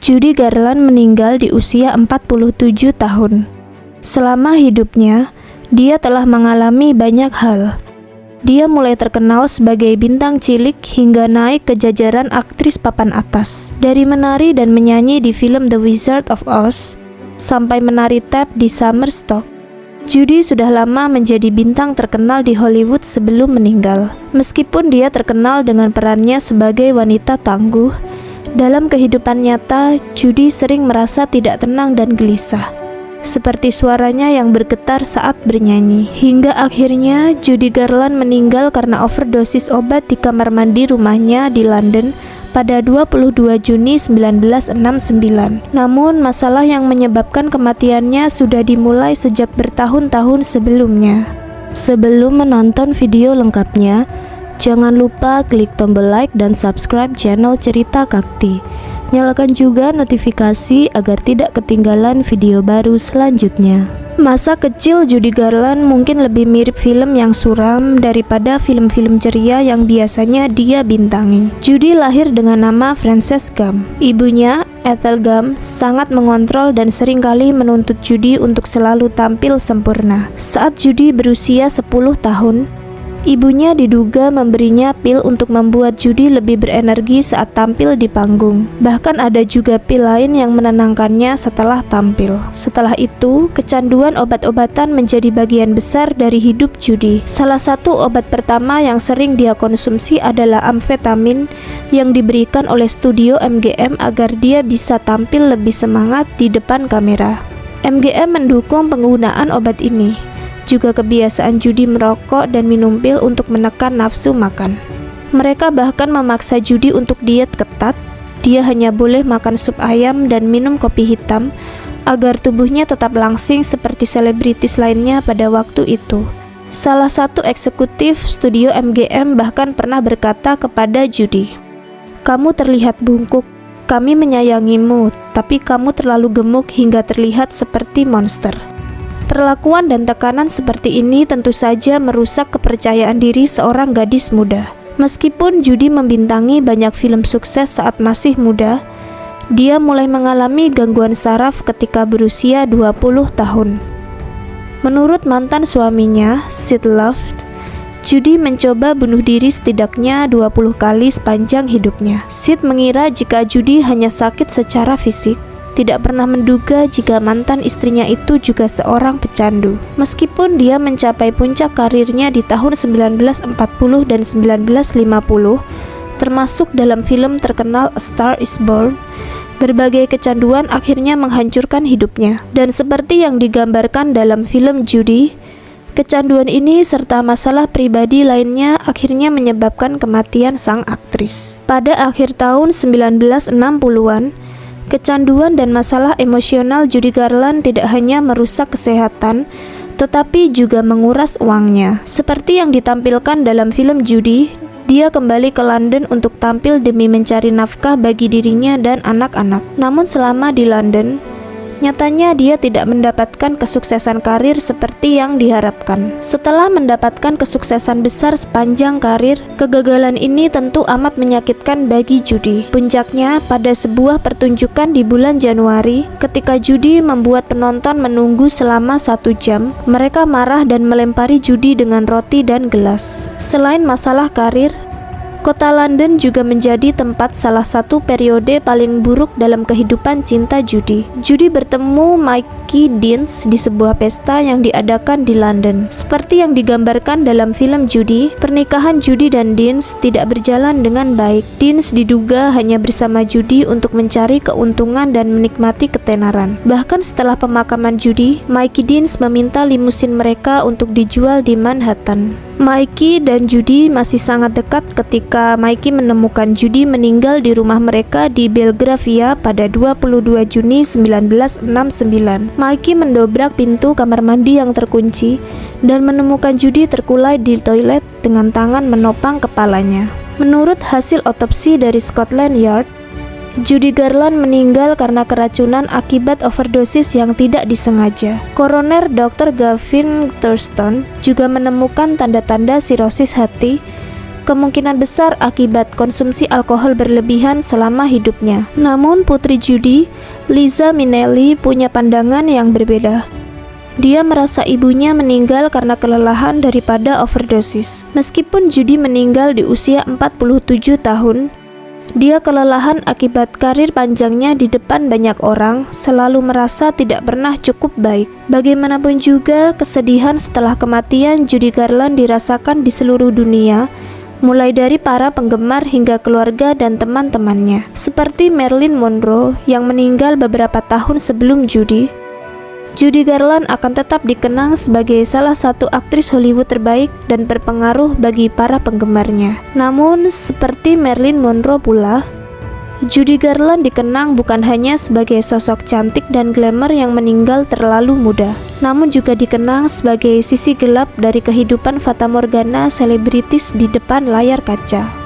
Judy Garland meninggal di usia 47 tahun. Selama hidupnya, dia telah mengalami banyak hal. Dia mulai terkenal sebagai bintang cilik hingga naik ke jajaran aktris papan atas. Dari menari dan menyanyi di film The Wizard of Oz, sampai menari tap di Summer Stock, Judy sudah lama menjadi bintang terkenal di Hollywood sebelum meninggal. Meskipun dia terkenal dengan perannya sebagai wanita tangguh, dalam kehidupan nyata, Judy sering merasa tidak tenang dan gelisah, seperti suaranya yang bergetar saat bernyanyi. Hingga akhirnya Judy Garland meninggal karena overdosis obat di kamar mandi rumahnya di London pada 22 Juni 1969. Namun masalah yang menyebabkan kematiannya sudah dimulai sejak bertahun-tahun sebelumnya. Sebelum menonton video lengkapnya, jangan lupa klik tombol like dan subscribe channel Cerita Kakti. Nyalakan juga notifikasi agar tidak ketinggalan video baru selanjutnya. Masa kecil Judy Garland mungkin lebih mirip film yang suram daripada film-film ceria yang biasanya dia bintangi. Judy lahir dengan nama Frances Gum. Ibunya, Ethel Gum, sangat mengontrol dan seringkali menuntut Judy untuk selalu tampil sempurna. Saat Judy berusia 10 tahun, ibunya diduga memberinya pil untuk membuat Judy lebih berenergi saat tampil di panggung. Bahkan ada juga pil lain yang menenangkannya setelah tampil. Setelah itu, kecanduan obat-obatan menjadi bagian besar dari hidup Judy. Salah satu obat pertama yang sering dia konsumsi adalah amfetamin yang diberikan oleh studio MGM agar dia bisa tampil lebih semangat di depan kamera. MGM mendukung penggunaan obat ini. Juga kebiasaan Judy merokok dan minum pil untuk menekan nafsu makan. Mereka bahkan memaksa Judy untuk diet ketat. Dia hanya boleh makan sup ayam dan minum kopi hitam agar tubuhnya tetap langsing seperti selebritis lainnya pada waktu itu. Salah satu eksekutif studio MGM bahkan pernah berkata kepada Judy, "Kamu terlihat bungkuk. Kami menyayangimu, tapi kamu terlalu gemuk hingga terlihat seperti monster." Perlakuan dan tekanan seperti ini tentu saja merusak kepercayaan diri seorang gadis muda. Meskipun Judy membintangi banyak film sukses saat masih muda, dia mulai mengalami gangguan saraf ketika berusia 20 tahun. Menurut mantan suaminya, Sid Luft, Judy mencoba bunuh diri setidaknya 20 kali sepanjang hidupnya. Sid mengira jika Judy hanya sakit secara fisik, tidak pernah menduga jika mantan istrinya itu juga seorang pecandu. Meskipun dia mencapai puncak karirnya di tahun 1940 dan 1950, termasuk dalam film terkenal A Star is Born, berbagai kecanduan akhirnya menghancurkan hidupnya. Dan seperti yang digambarkan dalam film Judy, kecanduan ini serta masalah pribadi lainnya akhirnya menyebabkan kematian sang aktris. Pada akhir tahun 1960-an, kecanduan dan masalah emosional Judy Garland tidak hanya merusak kesehatan, tetapi juga menguras uangnya. Seperti yang ditampilkan dalam film Judy, dia kembali ke London untuk tampil demi mencari nafkah bagi dirinya dan anak-anak. Namun selama di London, nyatanya dia tidak mendapatkan kesuksesan karir seperti yang diharapkan. Setelah mendapatkan kesuksesan besar sepanjang karir, kegagalan ini tentu amat menyakitkan bagi Judy. Puncaknya pada sebuah pertunjukan di bulan Januari, ketika Judy membuat penonton menunggu selama 1 jam, mereka marah dan melempari Judy dengan roti dan gelas. Selain masalah karir, kota London juga menjadi tempat salah satu periode paling buruk dalam kehidupan cinta Judy. Judy bertemu Mickey Deans di sebuah pesta yang diadakan di London. Seperti yang digambarkan dalam film Judy, pernikahan Judy dan Deans tidak berjalan dengan baik. Deans diduga hanya bersama Judy untuk mencari keuntungan dan menikmati ketenaran. Bahkan setelah pemakaman Judy, Mickey Deans meminta limusin mereka untuk dijual di Manhattan. Mickey dan Judy masih sangat dekat ketika Mickey menemukan Judy meninggal di rumah mereka di Belgravia pada 22 Juni 1969. Mickey mendobrak pintu kamar mandi yang terkunci dan menemukan Judy terkulai di toilet dengan tangan menopang kepalanya. Menurut hasil otopsi dari Scotland Yard, Judy Garland meninggal karena keracunan akibat overdosis yang tidak disengaja. Koroner Dr. Gavin Thurston juga menemukan tanda-tanda sirosis hati, kemungkinan besar akibat konsumsi alkohol berlebihan selama hidupnya. Namun putri Judy, Liza Minnelli, punya pandangan yang berbeda. Dia merasa ibunya meninggal karena kelelahan daripada overdosis. Meskipun Judy meninggal di usia 47 tahun, dia kelelahan akibat karir panjangnya di depan banyak orang, selalu merasa tidak pernah cukup baik. Bagaimanapun juga, kesedihan setelah kematian Judy Garland dirasakan di seluruh dunia, mulai dari para penggemar hingga keluarga dan teman-temannya. Seperti Marilyn Monroe yang meninggal beberapa tahun sebelum Judy Garland akan tetap dikenang sebagai salah satu aktris Hollywood terbaik dan berpengaruh bagi para penggemarnya. Namun, seperti Marilyn Monroe pula, Judy Garland dikenang bukan hanya sebagai sosok cantik dan glamour yang meninggal terlalu muda, namun juga dikenang sebagai sisi gelap dari kehidupan fatamorgana selebritis di depan layar kaca.